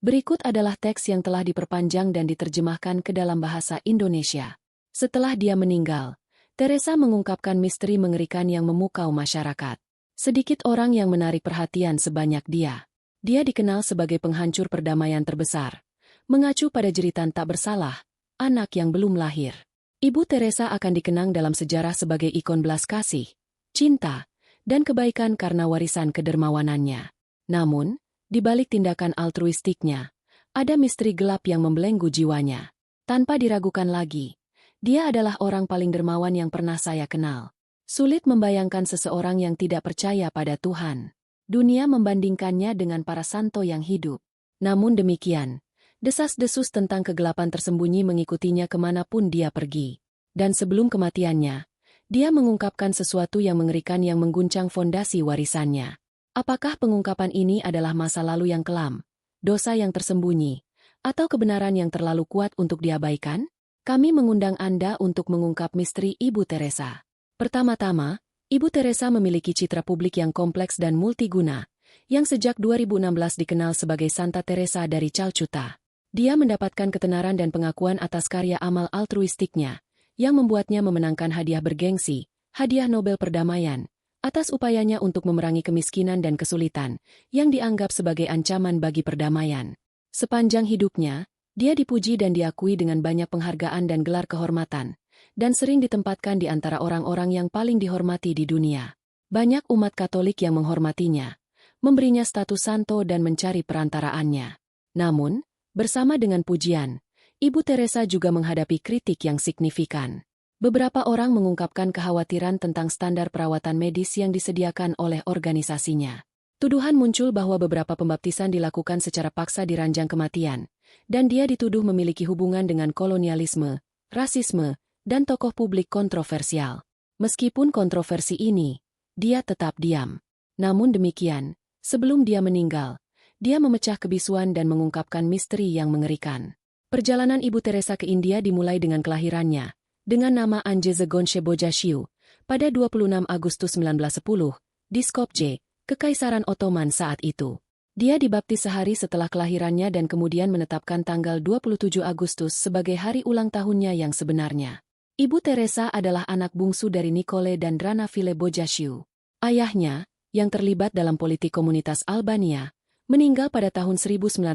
Berikut adalah teks yang telah diperpanjang dan diterjemahkan ke dalam bahasa Indonesia. Setelah dia meninggal, Teresa mengungkapkan misteri mengerikan yang memukau masyarakat. Sedikit orang yang menarik perhatian sebanyak dia. Dia dikenal sebagai penghancur perdamaian terbesar, mengacu pada jeritan tak bersalah, anak yang belum lahir. Ibu Teresa akan dikenang dalam sejarah sebagai ikon belas kasih, cinta, dan kebaikan karena warisan kedermawanannya. Namun, di balik tindakan altruistiknya, ada misteri gelap yang membelenggu jiwanya. Tanpa diragukan lagi, dia adalah orang paling dermawan yang pernah saya kenal. Sulit membayangkan seseorang yang tidak percaya pada Tuhan. Dunia membandingkannya dengan para santo yang hidup. Namun demikian, desas-desus tentang kegelapan tersembunyi mengikutinya kemanapun dia pergi. Dan sebelum kematiannya, dia mengungkapkan sesuatu yang mengerikan yang mengguncang fondasi warisannya. Apakah pengungkapan ini adalah masa lalu yang kelam, dosa yang tersembunyi, atau kebenaran yang terlalu kuat untuk diabaikan? Kami mengundang Anda untuk mengungkap misteri Ibu Teresa. Pertama-tama, Ibu Teresa memiliki citra publik yang kompleks dan multiguna, yang sejak 2016 dikenal sebagai Santa Teresa dari Calcutta. Dia mendapatkan ketenaran dan pengakuan atas karya amal altruistiknya, yang membuatnya memenangkan hadiah bergengsi, hadiah Nobel Perdamaian, atas upayanya untuk memerangi kemiskinan dan kesulitan, yang dianggap sebagai ancaman bagi perdamaian. Sepanjang hidupnya, dia dipuji dan diakui dengan banyak penghargaan dan gelar kehormatan, dan sering ditempatkan di antara orang-orang yang paling dihormati di dunia. Banyak umat Katolik yang menghormatinya, memberinya status santo dan mencari perantaraannya. Namun, bersama dengan pujian, Ibu Teresa juga menghadapi kritik yang signifikan. Beberapa orang mengungkapkan kekhawatiran tentang standar perawatan medis yang disediakan oleh organisasinya. Tuduhan muncul bahwa beberapa pembaptisan dilakukan secara paksa di ranjang kematian, dan dia dituduh memiliki hubungan dengan kolonialisme, rasisme, dan tokoh publik kontroversial. Meskipun kontroversi ini, dia tetap diam. Namun demikian, sebelum dia meninggal, dia memecah kebisuan dan mengungkapkan misteri yang mengerikan. Perjalanan Ibu Teresa ke India dimulai dengan kelahirannya, dengan nama Anje Zegonshe Bojashiu, pada 26 Agustus 1910, di Skopje, Kekaisaran Ottoman saat itu. Dia dibaptis sehari setelah kelahirannya dan kemudian menetapkan tanggal 27 Agustus sebagai hari ulang tahunnya yang sebenarnya. Ibu Teresa adalah anak bungsu dari Nicole dan Drana File Bojashiu. Ayahnya, yang terlibat dalam politik komunitas Albania, meninggal pada tahun 1919,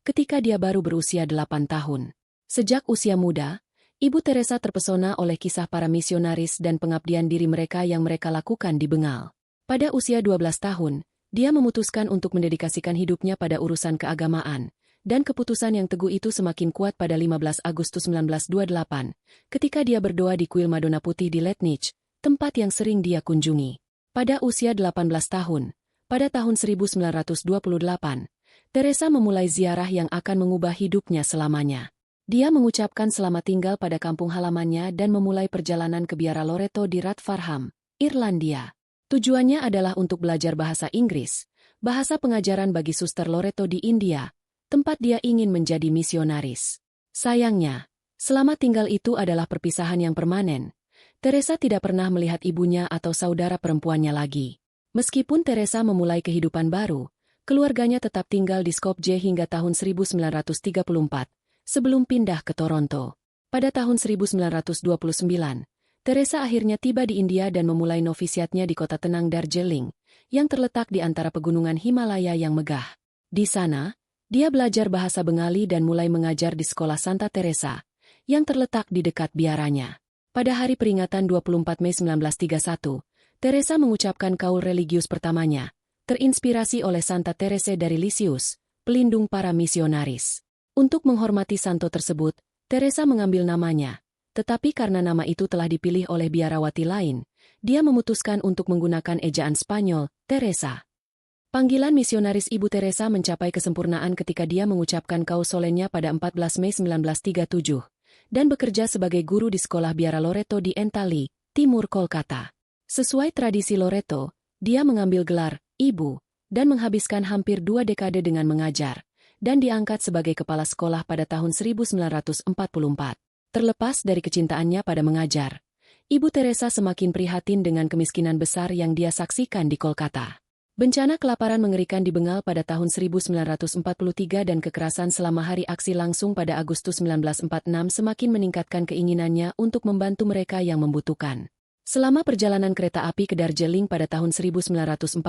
ketika dia baru berusia 8 tahun. Sejak usia muda, Ibu Teresa terpesona oleh kisah para misionaris dan pengabdian diri mereka yang mereka lakukan di Bengal. Pada usia 12 tahun, dia memutuskan untuk mendedikasikan hidupnya pada urusan keagamaan, dan keputusan yang teguh itu semakin kuat pada 15 Agustus 1928, ketika dia berdoa di kuil Madonna Putih di Letnic, tempat yang sering dia kunjungi. Pada usia 18 tahun, pada tahun 1928, Teresa memulai ziarah yang akan mengubah hidupnya selamanya. Dia mengucapkan selamat tinggal pada kampung halamannya dan memulai perjalanan ke biara Loreto di Rat Farham, Irlandia. Tujuannya adalah untuk belajar bahasa Inggris, bahasa pengajaran bagi suster Loreto di India, tempat dia ingin menjadi misionaris. Sayangnya, selama tinggal itu adalah perpisahan yang permanen. Teresa tidak pernah melihat ibunya atau saudara perempuannya lagi. Meskipun Teresa memulai kehidupan baru, keluarganya tetap tinggal di Skopje hingga tahun 1934, sebelum pindah ke Toronto. Pada tahun 1929, Teresa akhirnya tiba di India dan memulai novisiatnya di kota tenang Darjeeling, yang terletak di antara pegunungan Himalaya yang megah. Di sana, dia belajar bahasa Bengali dan mulai mengajar di sekolah Santa Teresa, yang terletak di dekat biaranya. Pada hari peringatan 24 Mei 1931, Teresa mengucapkan kaul religius pertamanya, terinspirasi oleh Santa Teresa dari Lisieux, pelindung para misionaris. Untuk menghormati santo tersebut, Teresa mengambil namanya. Tetapi karena nama itu telah dipilih oleh biarawati lain, dia memutuskan untuk menggunakan ejaan Spanyol, Teresa. Panggilan misionaris Ibu Teresa mencapai kesempurnaan ketika dia mengucapkan kaul solennya pada 14 Mei 1937, dan bekerja sebagai guru di sekolah biara Loreto di Entali, Timur Kolkata. Sesuai tradisi Loreto, dia mengambil gelar Ibu, dan menghabiskan hampir 2 dekade dengan mengajar, dan diangkat sebagai kepala sekolah pada tahun 1944. Terlepas dari kecintaannya pada mengajar, Ibu Teresa semakin prihatin dengan kemiskinan besar yang dia saksikan di Kolkata. Bencana kelaparan mengerikan di Bengal pada tahun 1943 dan kekerasan selama hari aksi langsung pada Agustus 1946 semakin meningkatkan keinginannya untuk membantu mereka yang membutuhkan. Selama perjalanan kereta api ke Darjeeling pada tahun 1946,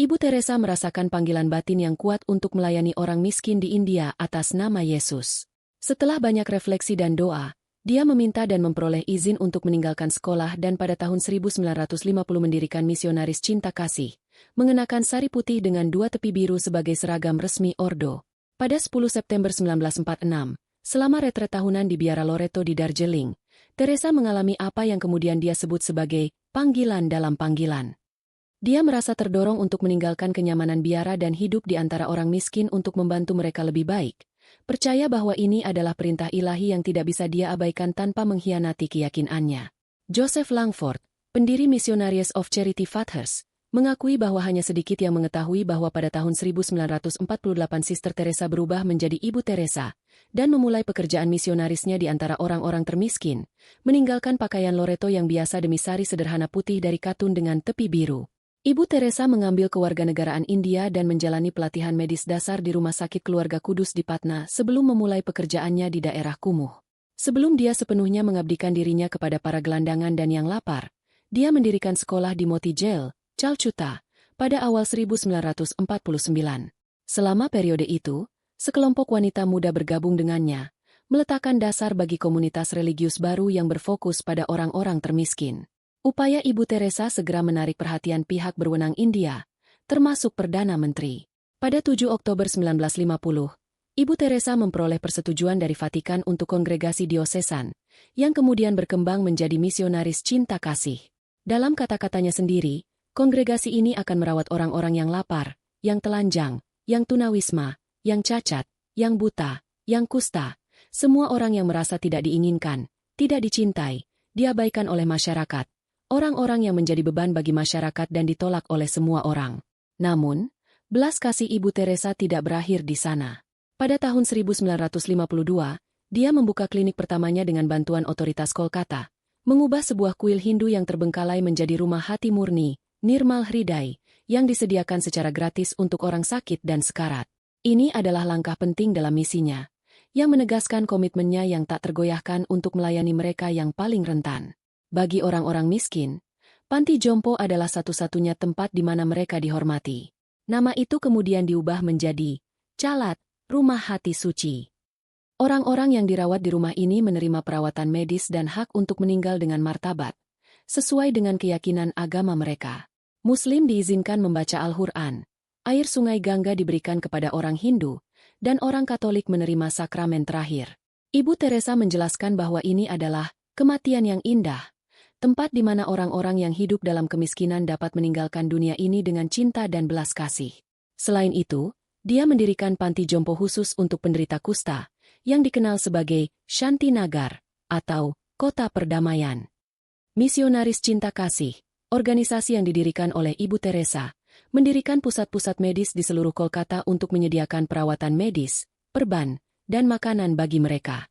Ibu Teresa merasakan panggilan batin yang kuat untuk melayani orang miskin di India atas nama Yesus. Setelah banyak refleksi dan doa, dia meminta dan memperoleh izin untuk meninggalkan sekolah dan pada tahun 1950 mendirikan misionaris cinta kasih, mengenakan sari putih dengan 2 tepi biru sebagai seragam resmi Ordo. Pada 10 September 1946, selama retret tahunan di Biara Loreto di Darjeeling, Teresa mengalami apa yang kemudian dia sebut sebagai panggilan dalam panggilan. Dia merasa terdorong untuk meninggalkan kenyamanan biara dan hidup di antara orang miskin untuk membantu mereka lebih baik. Percaya bahwa ini adalah perintah ilahi yang tidak bisa dia abaikan tanpa mengkhianati keyakinannya. Joseph Langford, pendiri Missionaries of Charity Fathers, mengakui bahwa hanya sedikit yang mengetahui bahwa pada tahun 1948 Sister Teresa berubah menjadi Ibu Teresa dan memulai pekerjaan misionarisnya di antara orang-orang termiskin, meninggalkan pakaian Loreto yang biasa demi sari sederhana putih dari katun dengan tepi biru. Ibu Teresa mengambil kewarganegaraan India dan menjalani pelatihan medis dasar di Rumah Sakit Keluarga Kudus di Patna sebelum memulai pekerjaannya di daerah kumuh. Sebelum dia sepenuhnya mengabdikan dirinya kepada para gelandangan dan yang lapar, dia mendirikan sekolah di Moti Jail, Calcutta, pada awal 1949. Selama periode itu, sekelompok wanita muda bergabung dengannya, meletakkan dasar bagi komunitas religius baru yang berfokus pada orang-orang termiskin. Upaya Ibu Teresa segera menarik perhatian pihak berwenang India, termasuk Perdana Menteri. Pada 7 Oktober 1950, Ibu Teresa memperoleh persetujuan dari Vatikan untuk kongregasi diosesan, yang kemudian berkembang menjadi misionaris cinta kasih. Dalam kata-katanya sendiri, kongregasi ini akan merawat orang-orang yang lapar, yang telanjang, yang tunawisma, yang cacat, yang buta, yang kusta, semua orang yang merasa tidak diinginkan, tidak dicintai, diabaikan oleh masyarakat. Orang-orang yang menjadi beban bagi masyarakat dan ditolak oleh semua orang. Namun, belas kasih Ibu Teresa tidak berakhir di sana. Pada tahun 1952, dia membuka klinik pertamanya dengan bantuan otoritas Kolkata, mengubah sebuah kuil Hindu yang terbengkalai menjadi rumah hati murni, Nirmal Hriday, yang disediakan secara gratis untuk orang sakit dan sekarat. Ini adalah langkah penting dalam misinya, yang menegaskan komitmennya yang tak tergoyahkan untuk melayani mereka yang paling rentan. Bagi orang-orang miskin, panti jompo adalah satu-satunya tempat di mana mereka dihormati. Nama itu kemudian diubah menjadi Calat, Rumah Hati Suci. Orang-orang yang dirawat di rumah ini menerima perawatan medis dan hak untuk meninggal dengan martabat, sesuai dengan keyakinan agama mereka. Muslim diizinkan membaca Al-Quran, air sungai Gangga diberikan kepada orang Hindu, dan orang Katolik menerima sakramen terakhir. Ibu Teresa menjelaskan bahwa ini adalah kematian yang indah, tempat di mana orang-orang yang hidup dalam kemiskinan dapat meninggalkan dunia ini dengan cinta dan belas kasih. Selain itu, dia mendirikan panti jompo khusus untuk penderita kusta, yang dikenal sebagai Shanti Nagar, atau Kota Perdamaian. Misionaris Cinta Kasih, organisasi yang didirikan oleh Ibu Teresa, mendirikan pusat-pusat medis di seluruh Kolkata untuk menyediakan perawatan medis, perban, dan makanan bagi mereka.